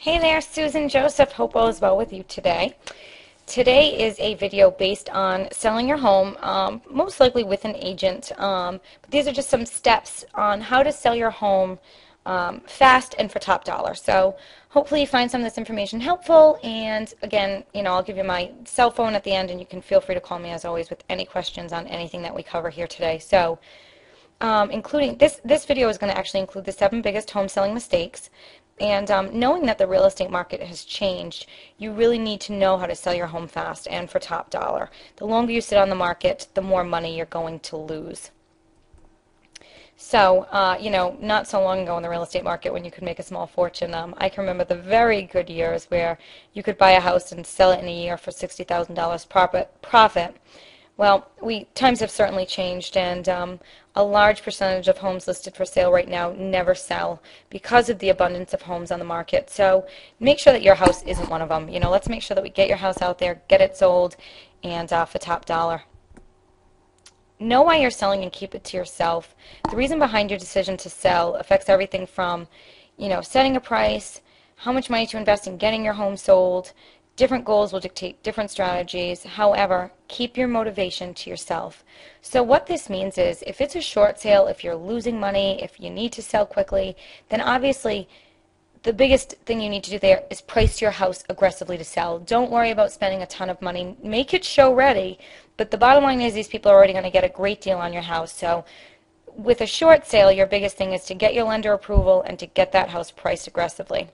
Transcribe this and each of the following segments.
Hey there, Susan Joseph. Hope all is well with you today. Today is a video based on selling your home, most likely with an agent. But these are just some steps on how to sell your home fast and for top dollar. So hopefully you find some of this information helpful. And again, I'll give you my cell phone at the end, and you can feel free to call me as always with any questions on anything that we cover here today. So including this video is going to actually include the 7 biggest home selling mistakes. And knowing that the real estate market has changed, you really need to know how to sell your home fast and for top dollar. The longer you sit on the market, the more money you're going to lose. So, not so long ago in the real estate market when you could make a small fortune, I can remember the very good years where you could buy a house and sell it in a year for $60,000 profit. Well, times have certainly changed, and a large percentage of homes listed for sale right now never sell because of the abundance of homes on the market. So make sure that your house isn't one of them. Let's make sure that we get your house out there, get it sold, and for top dollar. Know why you're selling and keep it to yourself. The reason behind your decision to sell affects everything from, setting a price, how much money to invest in getting your home sold. Different goals will dictate different strategies. However, keep your motivation to yourself. So what this means is if it's a short sale, if you're losing money, if you need to sell quickly, then obviously the biggest thing you need to do there is price your house aggressively to sell. Don't worry about spending a ton of money. Make it show ready. But the bottom line is these people are already going to get a great deal on your house. So with a short sale, your biggest thing is to get your lender approval and to get that house priced aggressively.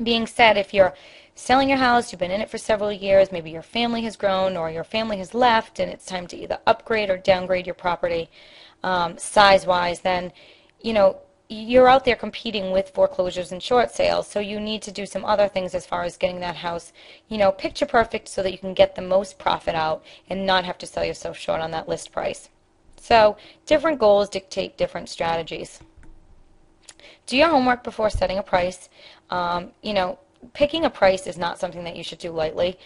Being said, if you're selling your house, you've been in it for several years, maybe your family has grown or your family has left and it's time to either upgrade or downgrade your property size-wise, then you're out there competing with foreclosures and short sales, so you need to do some other things as far as getting that house picture perfect so that you can get the most profit out and not have to sell yourself short on that list price. So different goals dictate different strategies. Do your homework before setting a price. Picking a price is not something that you should do lightly.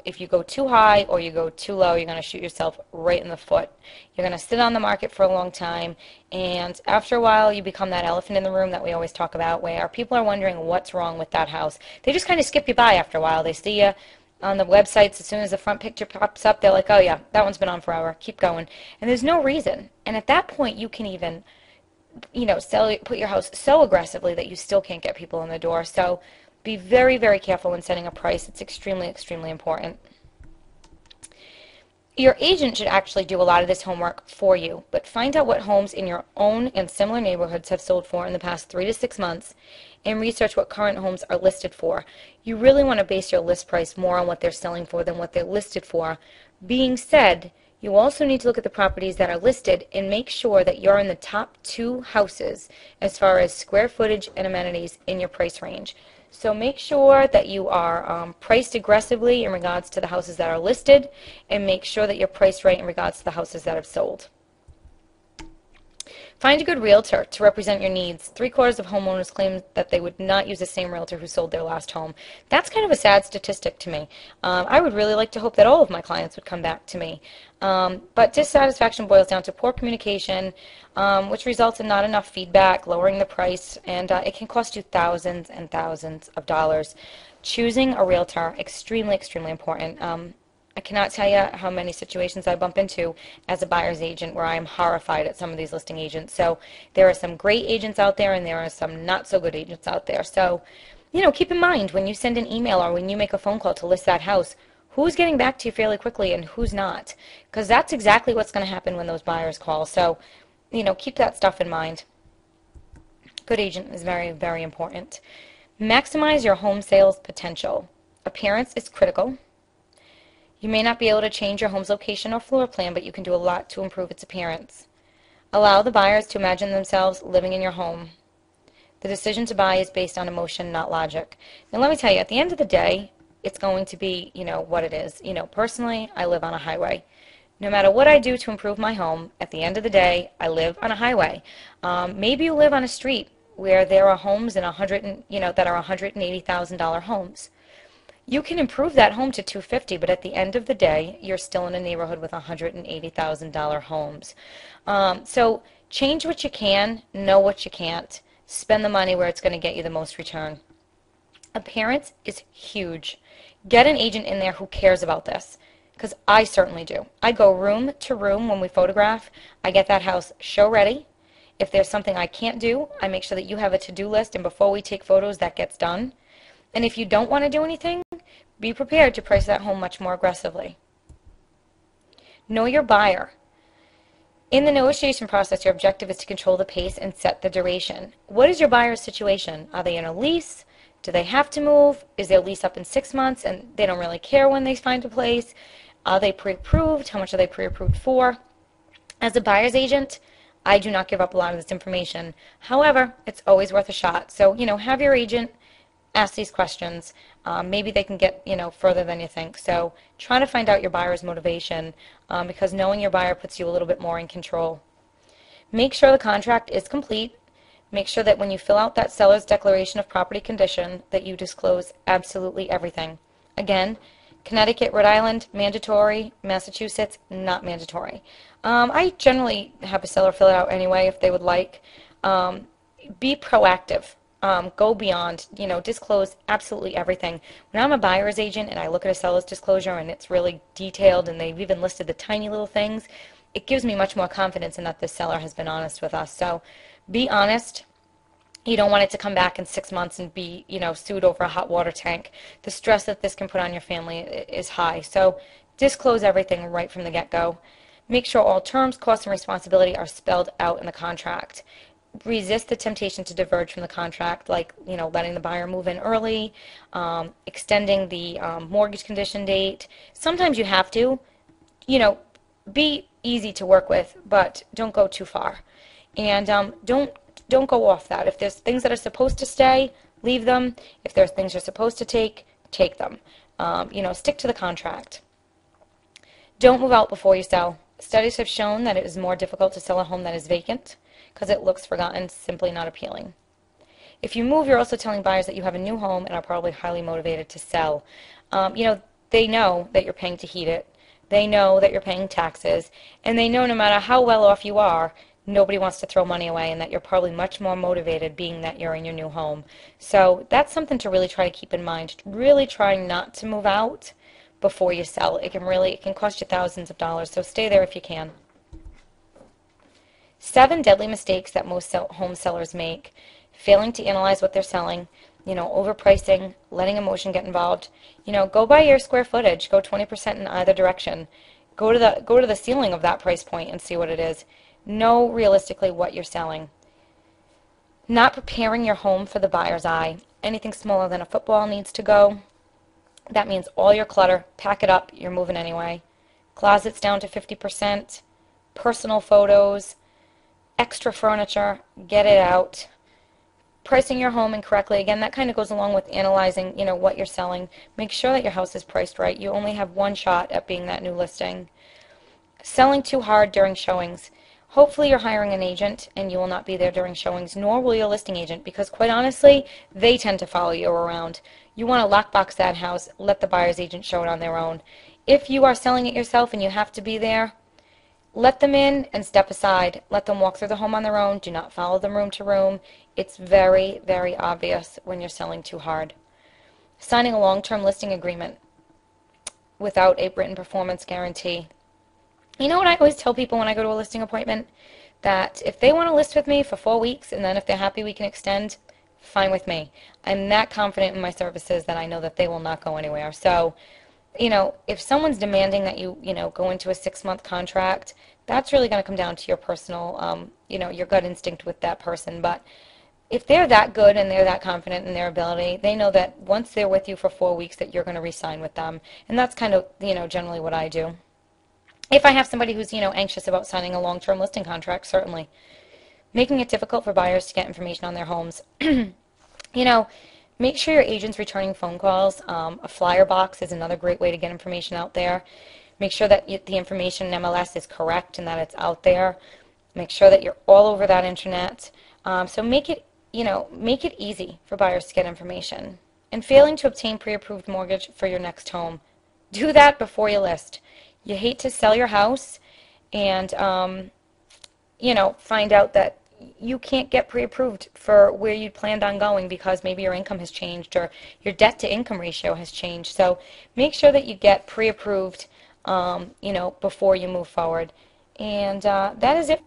If you go too high or you go too low, you're going to shoot yourself right in the foot. You're going to sit on the market for a long time, and after a while you become that elephant in the room that we always talk about, where people are wondering what's wrong with that house. They just kind of skip you by after a while. They see you on the websites. As soon as the front picture pops up, they're like, oh yeah, that one's been on forever. Keep going. And there's no reason. And at that point, you can even put your house so aggressively that you still can't get people in the door. So be very, very careful when setting a price. It's extremely, extremely important. Your agent should actually do a lot of this homework for you, but find out what homes in your own and similar neighborhoods have sold for in the past 3 to 6 months and research what current homes are listed for. You really want to base your list price more on what they're selling for than what they're listed for. Being said, you also need to look at the properties that are listed and make sure that you're in the top 2 houses as far as square footage and amenities in your price range. So make sure that you are priced aggressively in regards to the houses that are listed, and make sure that you're priced right in regards to the houses that have sold. Find a good realtor to represent your needs. 3/4 of homeowners claim that they would not use the same realtor who sold their last home. That's kind of a sad statistic to me. I would really like to hope that all of my clients would come back to me. But dissatisfaction boils down to poor communication, which results in not enough feedback, lowering the price, and it can cost you thousands and thousands of dollars. Choosing a realtor, extremely, extremely important. I cannot tell you how many situations I bump into as a buyer's agent where I am horrified at some of these listing agents. So there are some great agents out there and there are some not so good agents out there. So, keep in mind when you send an email or when you make a phone call to list that house, who's getting back to you fairly quickly and who's not. Because that's exactly what's going to happen when those buyers call. So, keep that stuff in mind. Good agent is very, very important. Maximize your home sales potential. Appearance is critical. You may not be able to change your home's location or floor plan, but you can do a lot to improve its appearance. Allow the buyers to imagine themselves living in your home. The decision to buy is based on emotion, not logic. And let me tell you, at the end of the day, it's going to be, what it is. Personally, I live on a highway. No matter what I do to improve my home, at the end of the day, I live on a highway. Maybe you live on a street where there are homes that are $180,000 homes. You can improve that home to $250,000, but at the end of the day, you're still in a neighborhood with $180,000 homes. So change what you can, know what you can't, spend the money where it's going to get you the most return. Appearance is huge. Get an agent in there who cares about this, because I certainly do. I go room to room when we photograph. I get that house show ready. If there's something I can't do, I make sure that you have a to-do list, and before we take photos, that gets done. And if you don't want to do anything, be prepared to price that home much more aggressively. Know your buyer. In the negotiation process, your objective is to control the pace and set the duration. What is your buyer's situation? Are they in a lease? Do they have to move? Is their lease up in 6 months and they don't really care when they find a place? Are they pre-approved? How much are they pre-approved for? As a buyer's agent, I do not give up a lot of this information. However, it's always worth a shot. So, have your agent ask these questions. Maybe they can get, further than you think. So try to find out your buyer's motivation because knowing your buyer puts you a little bit more in control. Make sure the contract is complete. Make sure that when you fill out that seller's declaration of property condition that you disclose absolutely everything. Again, Connecticut, Rhode Island, mandatory. Massachusetts, not mandatory. I generally have a seller fill it out anyway if they would like. Be proactive. Go beyond, disclose absolutely everything. When I'm a buyer's agent and I look at a seller's disclosure and it's really detailed and they've even listed the tiny little things, it gives me much more confidence in that this seller has been honest with us. So be honest. You don't want it to come back in 6 months and be, sued over a hot water tank. The stress that this can put on your family is high. So disclose everything right from the get-go. Make sure all terms, costs, and responsibility are spelled out in the contract. Resist the temptation to diverge from the contract, like, letting the buyer move in early, extending the mortgage condition date. Sometimes you have to, be easy to work with, but don't go too far. And don't go off that. If there's things that are supposed to stay, leave them. If there's things you're supposed to take them. Stick to the contract. Don't move out before you sell. Studies have shown that it is more difficult to sell a home that is vacant because it looks forgotten, simply not appealing. If you move, you're also telling buyers that you have a new home and are probably highly motivated to sell. They know that you're paying to heat it. They know that you're paying taxes. And they know no matter how well off you are, nobody wants to throw money away and that you're probably much more motivated being that you're in your new home. So that's something to really try to keep in mind. Really try not to move out before you sell. It can cost you thousands of dollars, so stay there if you can. 7 deadly mistakes that most home sellers make: failing to analyze what they're selling, overpricing, letting emotion get involved. Go by your square footage. Go 20% in either direction. Go to the ceiling of that price point and see what it is. Know realistically what you're selling. Not preparing your home for the buyer's eye. Anything smaller than a football needs to go. That means all your clutter, pack it up, you're moving anyway. Closets down to 50%, personal photos, extra furniture, get it out. Pricing your home incorrectly, again, that kind of goes along with analyzing, what you're selling. Make sure that your house is priced right. You only have one shot at being that new listing. Selling too hard during showings. Hopefully you're hiring an agent and you will not be there during showings, nor will your listing agent, because quite honestly, they tend to follow you around. You want to lockbox that house, let the buyer's agent show it on their own. If you are selling it yourself and you have to be there, let them in and step aside. Let them walk through the home on their own. Do not follow them room to room. It's very, very obvious when you're selling too hard. Signing a long-term listing agreement without a written performance guarantee. You know what I always tell people when I go to a listing appointment? That if they want to list with me for 4 weeks and then if they're happy we can extend, fine with me. I'm that confident in my services that I know that they will not go anywhere. So, if someone's demanding that you, go into a 6-month contract, that's really going to come down to your personal, your gut instinct with that person. But if they're that good and they're that confident in their ability, they know that once they're with you for 4 weeks that you're going to re-sign with them. And that's kind of, generally what I do. If I have somebody who's, anxious about signing a long-term listing contract, certainly. Making it difficult for buyers to get information on their homes. Make sure your agent's returning phone calls. A flyer box is another great way to get information out there. Make sure that the information in MLS is correct and that it's out there. Make sure that you're all over that internet. So make it easy for buyers to get information. And failing to obtain pre-approved mortgage for your next home. Do that before you list. You hate to sell your house and, find out that, you can't get pre-approved for where you planned on going because maybe your income has changed or your debt to income ratio has changed. So make sure that you get pre-approved, before you move forward. And that is it.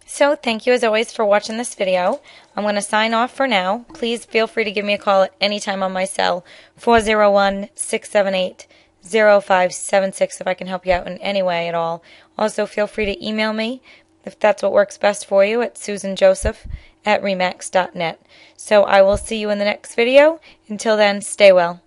So thank you as always for watching this video. I'm going to sign off for now. Please feel free to give me a call at any time on my cell, 401-678-0576, if I can help you out in any way at all. Also, feel free to email me if that's what works best for you at susanjoseph@remax.net. So I will see you in the next video. Until then, stay well.